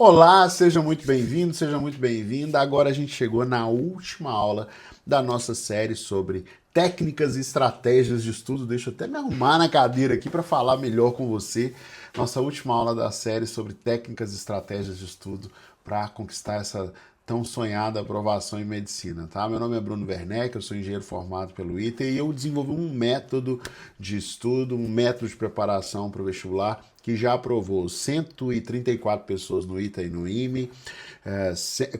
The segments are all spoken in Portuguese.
Olá, seja muito bem-vindo, seja muito bem-vinda. Agora a gente chegou na última aula da nossa série sobre técnicas e estratégias de estudo. Deixa eu até me arrumar na cadeira aqui para falar melhor com você. Nossa última aula da série sobre técnicas e estratégias de estudo para conquistar essa tão sonhada aprovação em medicina, tá? Meu nome é Bruno Werneck, eu sou engenheiro formado pelo ITA e eu desenvolvi um método de estudo, um método de preparação para o vestibular que já aprovou 134 pessoas no ITA e no IME,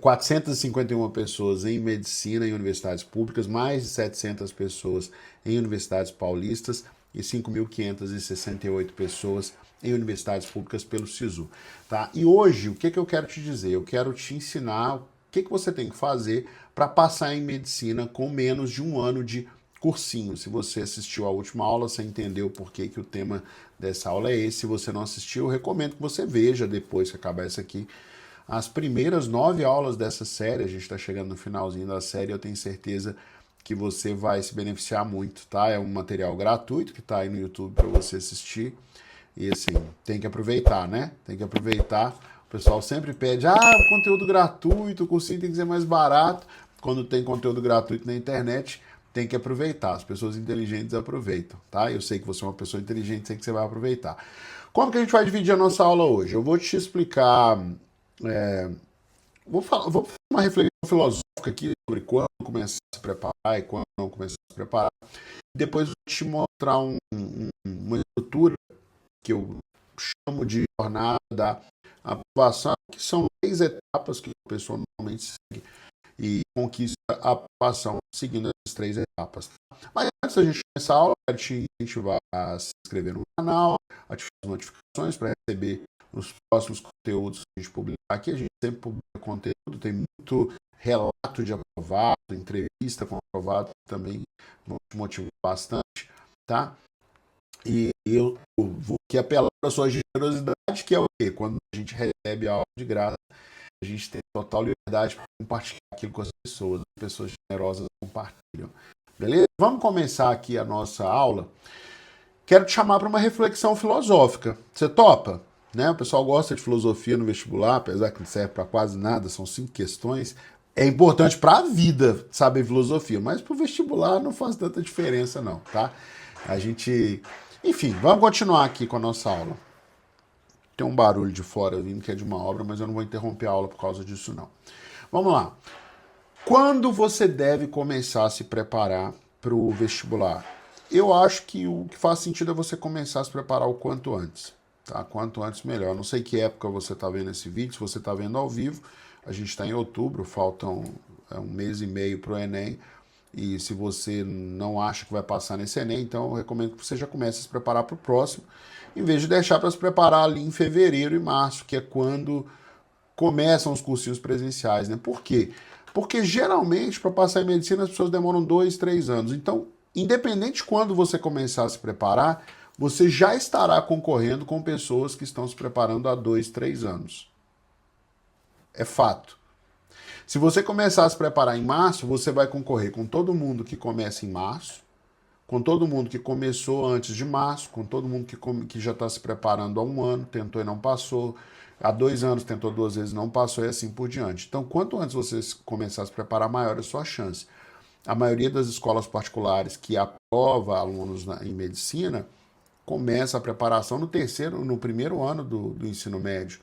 451 pessoas em medicina em universidades públicas, mais de 700 pessoas em universidades paulistas e 5.568 pessoas em universidades públicas pelo SISU. Tá? E hoje, o que eu quero te dizer? Eu quero te ensinar o que você tem que fazer para passar em medicina com menos de um ano de cursinho. Se você assistiu à última aula, você entendeu por que o tema dessa aula é esse. Se você não assistiu, eu recomendo que você veja depois que acabar isso aqui. As primeiras 9 aulas dessa série, a gente está chegando no finalzinho da série, eu tenho certeza que você vai se beneficiar muito, tá? É um material gratuito que está aí no YouTube para você assistir. E assim, tem que aproveitar, né? Tem que aproveitar. O pessoal sempre pede, conteúdo gratuito, o cursinho tem que ser mais barato. Quando tem conteúdo gratuito na internet, tem que aproveitar. As pessoas inteligentes aproveitam, tá? Eu sei que você é uma pessoa inteligente, sei que você vai aproveitar. Como que a gente vai dividir a nossa aula hoje? Eu vou te explicar, vou fazer uma reflexão filosófica aqui sobre quando começar a se preparar e quando não começar a se preparar. Depois eu vou te mostrar uma estrutura que eu chamo de jornada da aprovação, que são 3 etapas que a pessoa normalmente segue e conquista a aprovação seguindo as 3 etapas. Mas antes da gente começar a aula, eu quero te incentivar a se inscrever no canal, ativar as notificações para receber os próximos conteúdos que a gente publicar aqui. A gente sempre publica conteúdo, tem muito relato de aprovado, entrevista com aprovado também, vão te motivar bastante, tá? E eu vou aqui apelar para a sua generosidade, que é o quê? Quando a gente recebe algo de graça, a gente tem total liberdade para compartilhar aquilo com as pessoas generosas compartilham. Beleza? Vamos começar aqui a nossa aula. Quero te chamar para uma reflexão filosófica. Você topa? Né? O pessoal gosta de filosofia no vestibular, apesar que não serve para quase nada, são 5 questões. É importante para a vida saber filosofia, mas para o vestibular não faz tanta diferença não, tá? A gente... Enfim, vamos continuar aqui com a nossa aula. Tem um barulho de fora vindo que é de uma obra, mas eu não vou interromper a aula por causa disso não. Vamos lá. Quando você deve começar a se preparar para o vestibular? Eu acho que o que faz sentido é você começar a se preparar o quanto antes. Tá? Quanto antes, melhor. Não sei que época você está vendo esse vídeo, se você está vendo ao vivo. A gente está em outubro, faltam um mês e meio para o Enem. E se você não acha que vai passar nesse Enem, então eu recomendo que você já comece a se preparar para o próximo, em vez de deixar para se preparar ali em fevereiro e março, que é quando começam os cursinhos presenciais, né? Por quê? Porque geralmente para passar em medicina as pessoas demoram 2, 3 anos. Então, independente de quando você começar a se preparar, você já estará concorrendo com pessoas que estão se preparando há 2, 3 anos. É fato. Se você começar a se preparar em março, você vai concorrer com todo mundo que começa em março, com todo mundo que começou antes de março, com todo mundo que já está se preparando há um ano, tentou e não passou, há 2 anos tentou 2 vezes, não passou e assim por diante. Então, quanto antes você começar a se preparar, maior é a sua chance. A maioria das escolas particulares que aprova alunos em medicina começa a preparação no primeiro ano do ensino médio.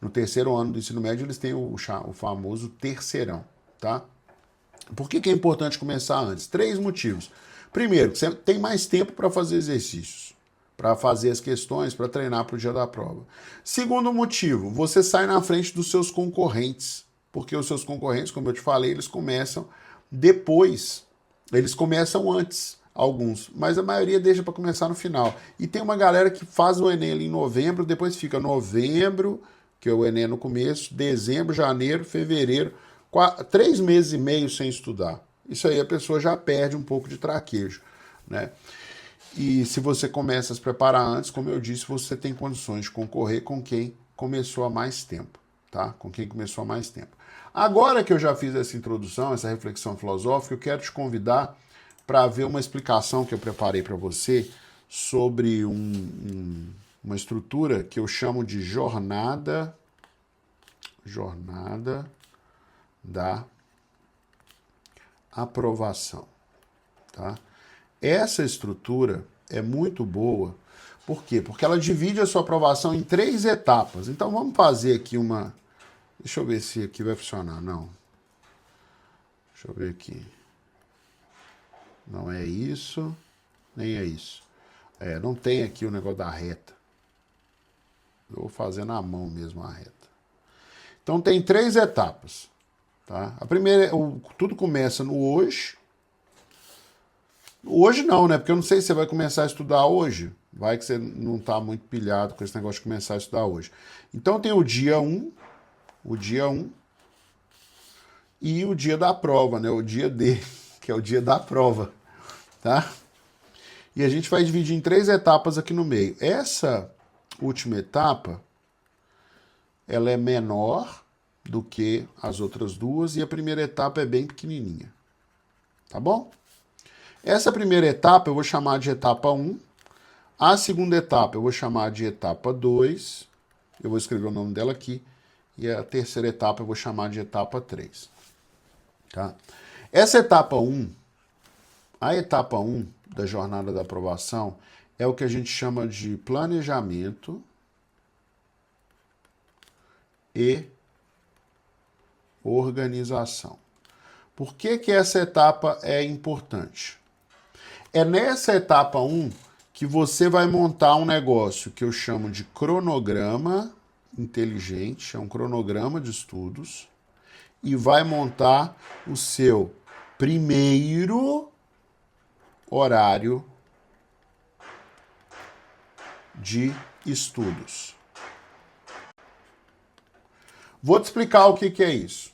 No terceiro ano do ensino médio, eles têm o famoso terceirão, tá? Por que é importante começar antes? 3 motivos. Primeiro, você tem mais tempo para fazer exercícios, para fazer as questões, para treinar para o dia da prova. Segundo motivo, você sai na frente dos seus concorrentes, porque os seus concorrentes, como eu te falei, eles começam depois, eles começam antes, alguns, mas a maioria deixa para começar no final. E tem uma galera que faz o Enem ali em novembro, depois fica novembro, que é o Enem no começo, dezembro, janeiro, fevereiro, 3 meses e meio sem estudar. Isso aí a pessoa já perde um pouco de traquejo, né? E se você começa a se preparar antes, como eu disse, você tem condições de concorrer com quem começou há mais tempo, tá? Com quem começou há mais tempo. Agora que eu já fiz essa introdução, essa reflexão filosófica, eu quero te convidar para ver uma explicação que eu preparei para você sobre uma estrutura que eu chamo de jornada jornada da aprovação, tá? Essa estrutura é muito boa. Por quê? Porque ela divide a sua aprovação em 3 etapas. Então vamos fazer aqui uma... Deixa eu ver se aqui vai funcionar. Não. Deixa eu ver aqui. Não é isso, nem é isso. Não tem aqui o negócio da reta. Eu vou fazer na mão mesmo a reta. Então tem 3 etapas. Tá? A primeira, tudo começa no hoje. Hoje não, né? Porque eu não sei se você vai começar a estudar hoje. Vai que você não está muito pilhado com esse negócio de começar a estudar hoje. Então tem o dia 1, e o dia da prova, né? O dia D, que é o dia da prova, tá? E a gente vai dividir em 3 etapas aqui no meio. Essa última etapa, ela é menor do que as outras duas e a primeira etapa é bem pequenininha, tá bom? Essa primeira etapa eu vou chamar de etapa 1, a segunda etapa eu vou chamar de etapa 2, eu vou escrever o nome dela aqui, e a terceira etapa eu vou chamar de etapa 3. Tá? Essa etapa 1, a etapa 1 da jornada da aprovação é o que a gente chama de planejamento e organização. Por que que essa etapa é importante? É nessa etapa 1 que você vai montar um negócio que eu chamo de cronograma inteligente, é um cronograma de estudos, e vai montar o seu primeiro horário de estudos. Vou te explicar o que é isso.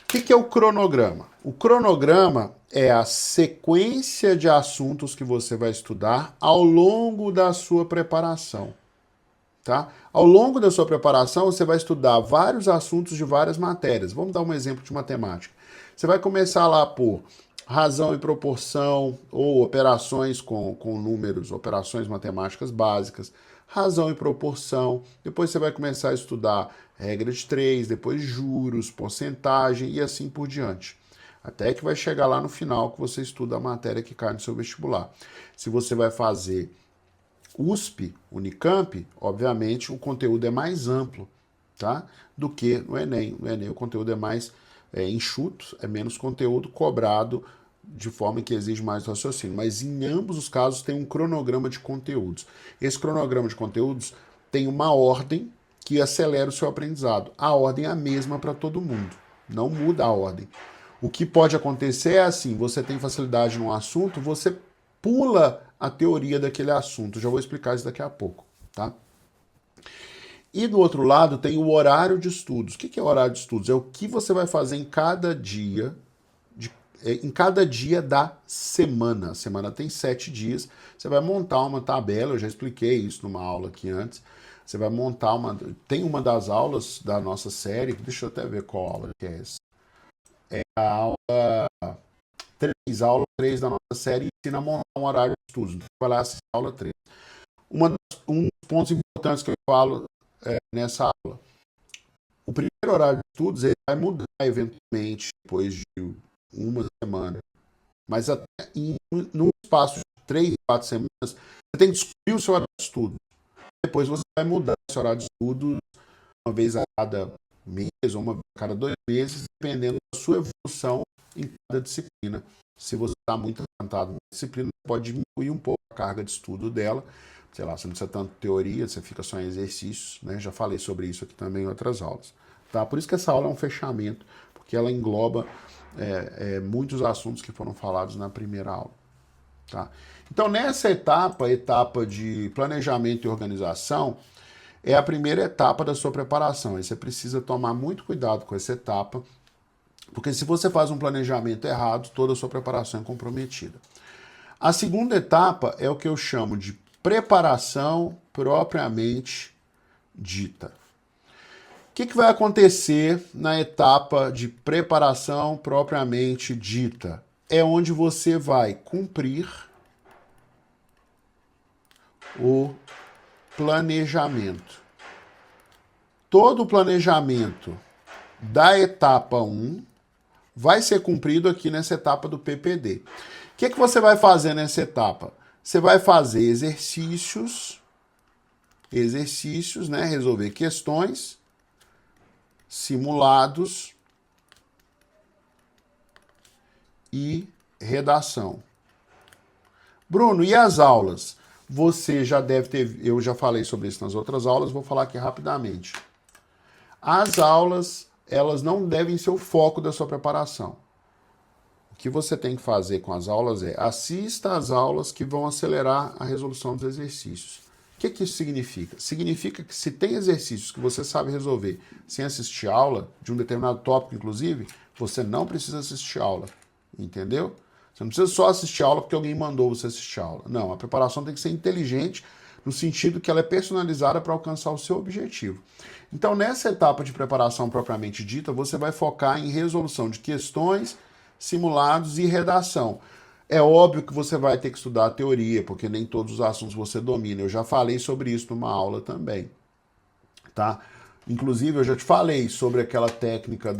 O que é o cronograma? O cronograma é a sequência de assuntos que você vai estudar ao longo da sua preparação. Tá? Ao longo da sua preparação, você vai estudar vários assuntos de várias matérias. Vamos dar um exemplo de matemática. Você vai começar lá por razão e proporção, ou operações com números, operações matemáticas básicas, razão e proporção. Depois você vai começar a estudar regra de 3, depois juros, porcentagem e assim por diante. Até que vai chegar lá no final que você estuda a matéria que cai no seu vestibular. Se você vai fazer USP, Unicamp, obviamente o conteúdo é mais amplo, tá? Do que no Enem. No Enem o conteúdo é mais enxuto, é menos conteúdo cobrado de forma que exige mais raciocínio. Mas em ambos os casos tem um cronograma de conteúdos. Esse cronograma de conteúdos tem uma ordem que acelera o seu aprendizado. A ordem é a mesma para todo mundo, não muda a ordem. O que pode acontecer é assim, você tem facilidade num assunto, você pula a teoria daquele assunto. Já vou explicar isso daqui a pouco, tá? E do outro lado tem o horário de estudos. O que é o horário de estudos? É o que você vai fazer em cada dia, da semana. A semana tem 7 dias. Você vai montar uma tabela, eu já expliquei isso numa aula aqui antes. Você vai montar tem uma das aulas da nossa série, deixa eu até ver qual aula que é essa. É a aula 3, aula 3 da nossa série, ensina a montar um horário de estudos. Vai lá assistir a aula 3. Um dos pontos importantes que eu falo nessa aula. O primeiro horário de estudos ele vai mudar eventualmente depois de uma semana. Mas até num espaço de 3, 4 semanas, você tem que descobrir o seu horário de estudo. Depois você vai mudar esse horário de estudo uma vez a cada mês ou uma vez a cada 2 meses, dependendo da sua evolução em cada disciplina. Se você está muito adiantado na disciplina, pode diminuir um pouco a carga de estudo dela. Sei lá, você não precisa tanto teoria, você fica só em exercícios, né? Já falei sobre isso aqui também em outras aulas. Tá? Por isso que essa aula é um fechamento, porque ela engloba muitos assuntos que foram falados na primeira aula. Tá? Então, nessa etapa de planejamento e organização, é a primeira etapa da sua preparação. Aí você precisa tomar muito cuidado com essa etapa, porque se você faz um planejamento errado, toda a sua preparação é comprometida. A segunda etapa é o que eu chamo de preparação propriamente dita. O que vai acontecer na etapa de preparação propriamente dita? É onde você vai cumprir o planejamento. todo o planejamento da etapa 1 vai ser cumprido aqui nessa etapa do PPD. O que você vai fazer nessa etapa? Você vai fazer exercícios, né? Resolver questões, simulados e redação. Bruno, e as aulas? Você já deve ter... Eu já falei sobre isso nas outras aulas, vou falar aqui rapidamente. As aulas, elas não devem ser o foco da sua preparação. O que você tem que fazer com as aulas é assista às aulas que vão acelerar a resolução dos exercícios. O que isso significa? Significa que se tem exercícios que você sabe resolver sem assistir aula, de um determinado tópico, inclusive, você não precisa assistir aula. Entendeu? Você não precisa só assistir aula porque alguém mandou você assistir aula. Não, a preparação tem que ser inteligente no sentido que ela é personalizada para alcançar o seu objetivo. Então, nessa etapa de preparação propriamente dita, você vai focar em resolução de questões, simulados e redação. É óbvio que você vai ter que estudar a teoria, porque nem todos os assuntos você domina. Eu já falei sobre isso numa aula também, tá? Inclusive, eu já te falei sobre aquela técnica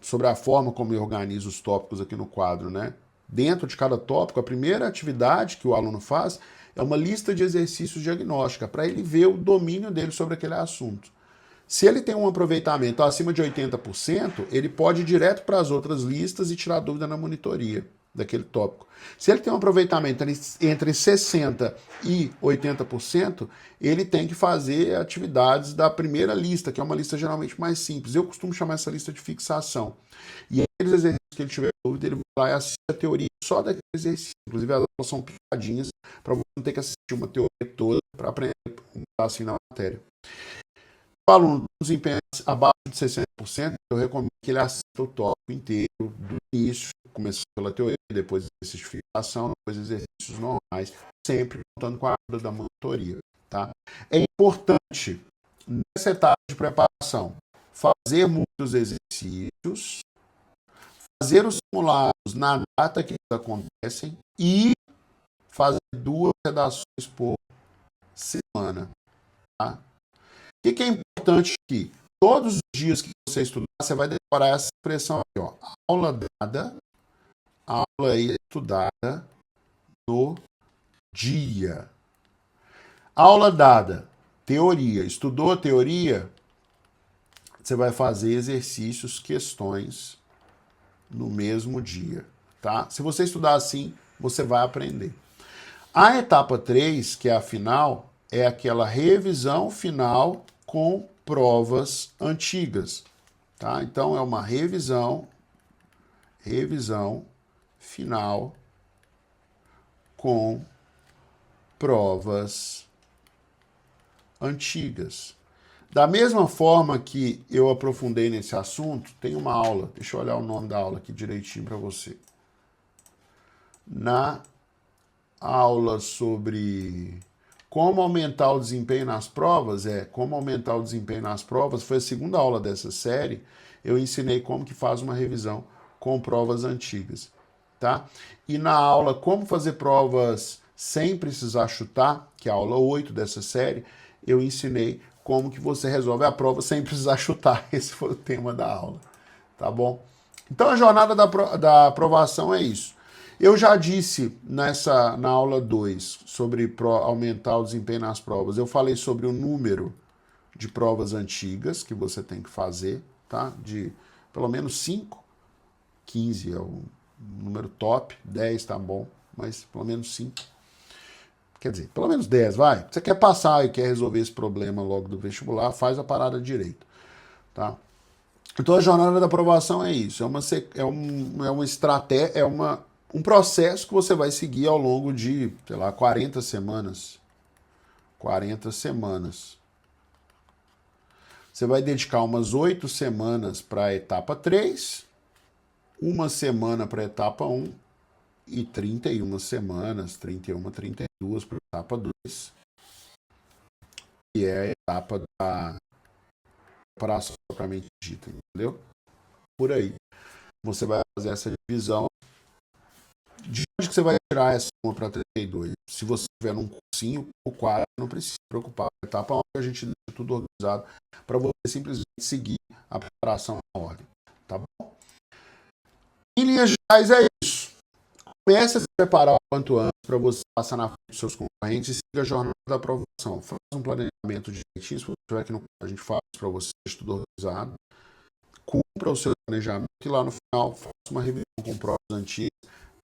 sobre a forma como eu organizo os tópicos aqui no quadro, né? Dentro de cada tópico, a primeira atividade que o aluno faz é uma lista de exercícios diagnóstica, para ele ver o domínio dele sobre aquele assunto. Se ele tem um aproveitamento acima de 80%, ele pode ir direto para as outras listas e tirar dúvida na monitoria daquele tópico. Se ele tem um aproveitamento entre 60% e 80%, ele tem que fazer atividades da primeira lista, que é uma lista geralmente mais simples. Eu costumo chamar essa lista de fixação. E aqueles exercícios que ele tiver dúvida, ele vai lá e assiste a teoria só daquele exercício. Inclusive, as aulas são picadinhas para você não ter que assistir uma teoria toda para aprender um pedacinho na matéria. O aluno desempenha abaixo de 60%, eu recomendo que ele assista o tópico inteiro, do início, começando pela teoria, depois exercício de fixação, depois exercícios normais, sempre contando com a ajuda da monitoria. Tá? É importante, nessa etapa de preparação, fazer muitos exercícios, fazer os simulados na data que eles acontecem e fazer 2 redações por semana. Tá? O que é importante aqui? Todos os dias que você estudar, você vai decorar essa expressão aqui, ó. Aula dada, aula estudada no dia. Aula dada, teoria. Estudou a teoria? Você vai fazer exercícios, questões no mesmo dia, tá? Se você estudar assim, você vai aprender. A etapa 3, que é a final, é aquela revisão final com provas antigas, tá? Então é uma revisão final com provas antigas. Da mesma forma que eu aprofundei nesse assunto, tem uma aula, deixa eu olhar o nome da aula aqui direitinho para você. Na aula sobre como aumentar o desempenho nas provas, foi a segunda aula dessa série, eu ensinei como que faz uma revisão com provas antigas, tá? E na aula como fazer provas sem precisar chutar, que é a aula 8 dessa série, eu ensinei como que você resolve a prova sem precisar chutar. Esse foi o tema da aula, tá bom? Então a jornada da aprovação é isso. Eu já disse na aula 2 sobre aumentar o desempenho nas provas. Eu falei sobre o número de provas antigas que você tem que fazer, tá? De pelo menos 5, 15 é o número top, 10 tá bom, mas pelo menos 5. Quer dizer, pelo menos 10, vai. Você quer passar e quer resolver esse problema logo do vestibular, faz a parada direito, tá? Então a jornada da aprovação é isso, é uma estratégia, um processo que você vai seguir ao longo de, sei lá, 40 semanas. 40 semanas. Você vai dedicar umas 8 semanas para a etapa 3, 1 semana para a etapa 1 e 31 semanas, 31, 32 para a etapa 2, que é a etapa da preparação propriamente dita, entendeu? Por aí. Você vai fazer essa divisão De onde que você vai tirar essa 1 para 32? Se você estiver num cursinho, o quadro não precisa se preocupar. Etapa 1 a gente deixa tudo organizado para você simplesmente seguir a preparação na ordem. Tá bom? Em linhas gerais é isso. Comece a se preparar o quanto antes para você passar na frente dos seus concorrentes e siga a jornada da aprovação. Faça um planejamento direitinho. Se você estiver aqui no a gente faz para você, tudo organizado. Cumpra o seu planejamento e lá no final faça uma revisão com provas antigas,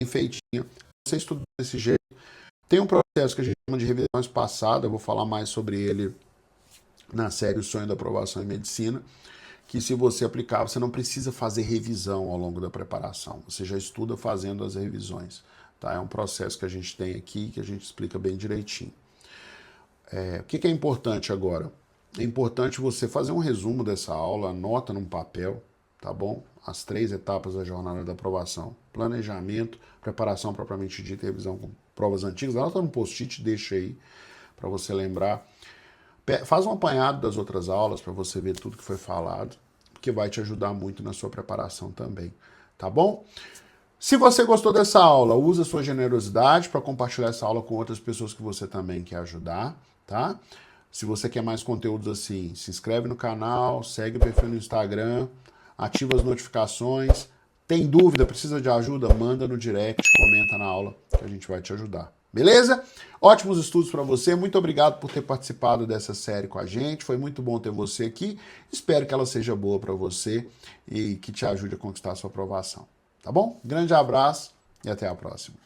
bem feitinha. Você estuda desse jeito. Tem um processo que a gente chama de revisão espaçada, eu vou falar mais sobre ele na série O Sonho da Aprovação em Medicina, que se você aplicar, você não precisa fazer revisão ao longo da preparação, você já estuda fazendo as revisões. Tá? É um processo que a gente tem aqui, que a gente explica bem direitinho. O que é importante agora? É importante você fazer um resumo dessa aula, anota num papel, tá bom? As 3 etapas da jornada da aprovação. Planejamento, preparação propriamente dita e revisão com provas antigas. Anota no post-it, deixa aí para você lembrar. Faz um apanhado das outras aulas para você ver tudo que foi falado, que vai te ajudar muito na sua preparação também, tá bom? Se você gostou dessa aula, use a sua generosidade para compartilhar essa aula com outras pessoas que você também quer ajudar, tá? Se você quer mais conteúdos assim, se inscreve no canal, segue o perfil no Instagram, ativa as notificações. Tem dúvida, precisa de ajuda? Manda no direct, comenta na aula que a gente vai te ajudar. Beleza? Ótimos estudos para você. Muito obrigado por ter participado dessa série com a gente. Foi muito bom ter você aqui. Espero que ela seja boa para você e que te ajude a conquistar a sua aprovação. Tá bom? Grande abraço e até a próxima.